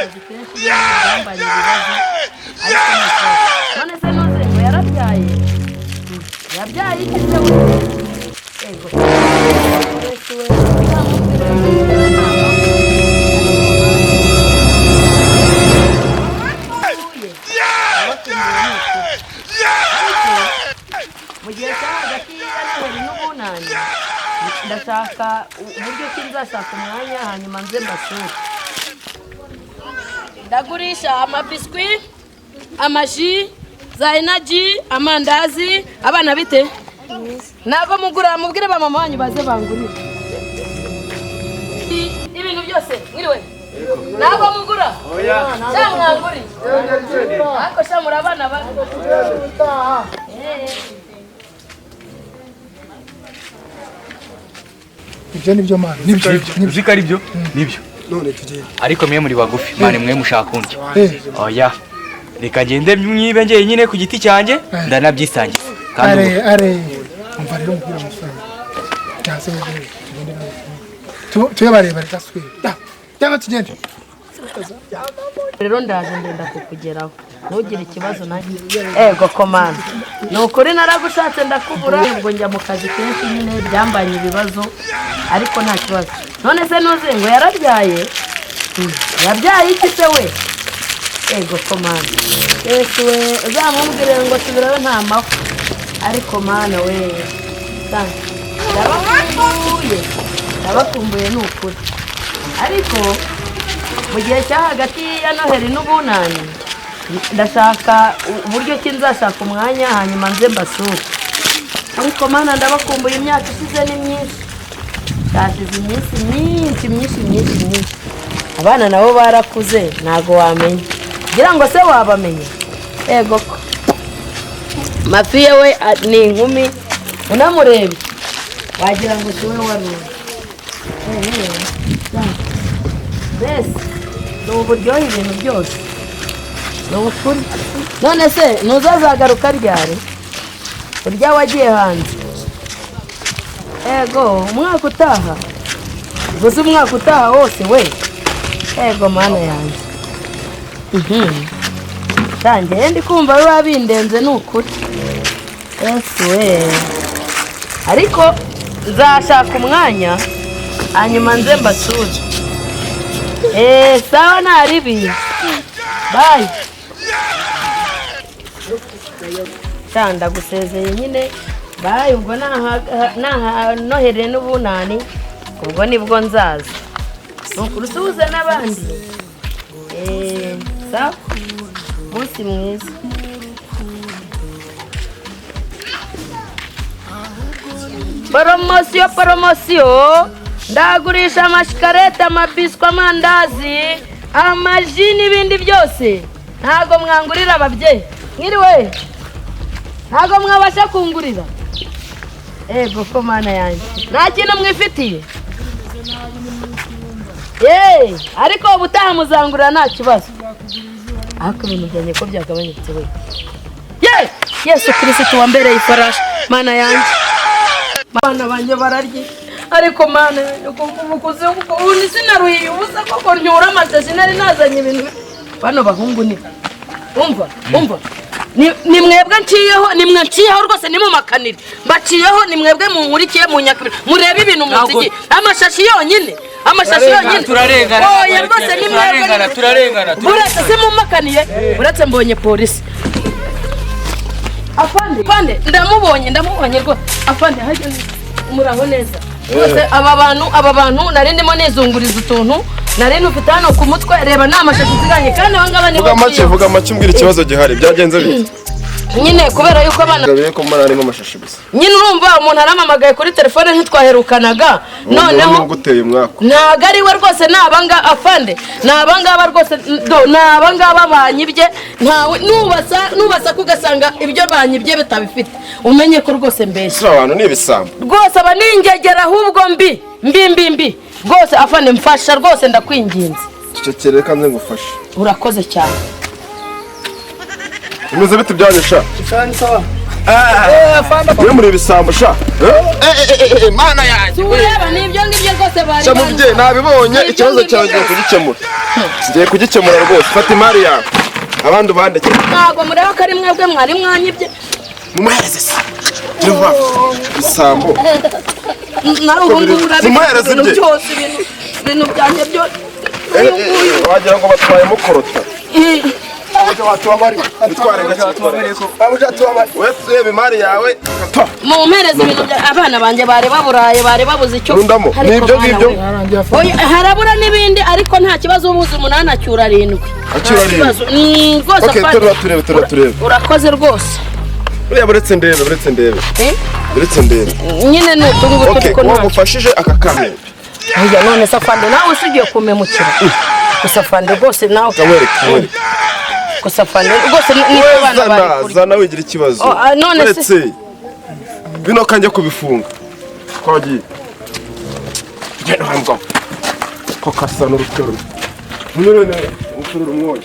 akazi kenshi yambaye ibibazo none se noze ngo yarabyaye iki se we ego wese we mu gihe cya hagati ya Noheli n'Ubunani ndashaka uburyo ki nzashaka umwanya hanyuma nze mbasure ndagurisha amabiswi amaji za energy amandazi abana bite nava mugura mubwire ba mama wanyu baze bangurira ibintu byose mwiriwe nava mugura cyangwanguri ako shamura abana ba ibyo nibyo mana nibyo ari byo nibyo none tugiye ariko mwe muri bagufi mane mwe mushaka undi oya reka ngende mwibe ngiye nyine ku giti cyanjye ndanabyisangiza kandi are umva rero mubwira umusore cyase tugende tuyabareba taswe cyangwa tugende rero ndaje ndenda kukugeraho ntugire ikibazo nanjye ego komanda nukuri naragushatse ndakubura ubwo njya mu kazi kenshi nyine byambanye ibibazo ariko nta kibazo none se noze ngo yarabyaye iki se we ego komanda ese we uzamubwire ngo tubirabe nta mafu ariko mana we ndabakumbuye nukuri ariko mu gihe cya hagati ya Noheli n'Ubunani ndashaka uburyo ki nzashaka umwanya hanyuma nze mbasure ariko mana ndabakumbuye imyaka ishize ni myinshi cyashize iminsi myinshi abana nabo barakuze ntago wamenya ngira ngo se wabamenya ego ko mafiye we ni inkumi unamurebe wagira ngo siwe waruye mbese ni uburyohe ibintu byose ni ukuri none se ntuzazagaruka ryari urya wagiye hanze ego umwaka utaha gusa umwaka utaha wose we ego mana yanjye tangiye ndi kumva biba bindenze ni ukuri ese we ariko nzashaka umwanya hanyuma nze mbasure sawa ntaribi bayi cyanda gusezeye nyine bayi ubwo nta Noheli n'Ubunani ubwo nibwo nzaza nukuri usuhuze n'abandi sawa munsi mwiza poromosiyo ndagurisha amashikarete amabiswi amandazi amaji n'ibindi byose ntago mwangurira ababyeyi mwiriwe ntago mwabasha kungurira ego ko mana yanjye nta kintu mwifitiye ariko ubutaha muzangurira nta kibazo ariko ibintu byanjye ko byagabanyutse we Yesu Kristo wambereye ifarashi mana yanjye abana banjye bararye ariko mana ukuze ubu sinaruhiye ubusa koko nyura amashashi nari nazanye ibintu bano bahungu ni umva ni mwebwe nciyeho rwose ni mu makanire mbaciyeho ni mwebwe munkurikiye mu nyakibiri murebe ibintu muzigi amashashi yonyine turarengana oya rwose ni mwebwe turarengana buretse si mu makaniye buretse mbonye polisi afande ndamubonye rwose afande muraho neza rwose aba bantu nari ndimo nizunguriza utuntu nari nufite hano ku mutwe reba nta mashashi ziganye kandi abangaba ni vuga make umbwira ikibazo gihari byagenze bite nyine kubera yuko abana gabiye ko mbona harimo amashashi gusa nyine urumva umuntu aramamagaye kuri telefone ntitwaherukanaga noneho guteye umwaka ntago ari we rwose nabanga afande nabangaba rwose nabangaba banyibye ntawe nubasa kugasanga ibyo banyibye bitabifite umenye ko rwose mbese abantu ni ibisambo rwose aba ningegera ahubwo mbi rwose afande mfasha rwose ndakwinginze cecekere kandi ngufashe urakoze cyane Imeze bite byanyusha sawa mwe muri ibisambo sha mana yanjye tureba nibyo ngibyo rwose bari sha mubyeyi nabibonye ikibazo cyawe ngiye kugikemura ngiye kugikemura rwose fata imari yawe abandi ubandekere ntabwo mureba ko ari mwebwe mwari mwanyibye mumuhereze se tuva ibisambo nawe ubu ngubu urabikora ibintu byose ibintu byanjye byose wagira ngo batwaye mukorota wese imari yawe mumpereze ibintu bya abana banjye bari baburaye bari babuze icyo rundamo nibyo ngibyo harabura n'ibindi ariko nta kibazo ubuze 8 acyura 7 ni rwose turebe urakoze rwose buretse ndebe nyine nutungu turi ko wamufashije aka kamera none safande nawe usigiye kumemukira gusafande rwose nawe gusafande rwose ni abana bari zana wigira ikibazo none se bino kanje kubifunga kwagiye genda hamwe ko kasa n'urutero none usurura umwoyo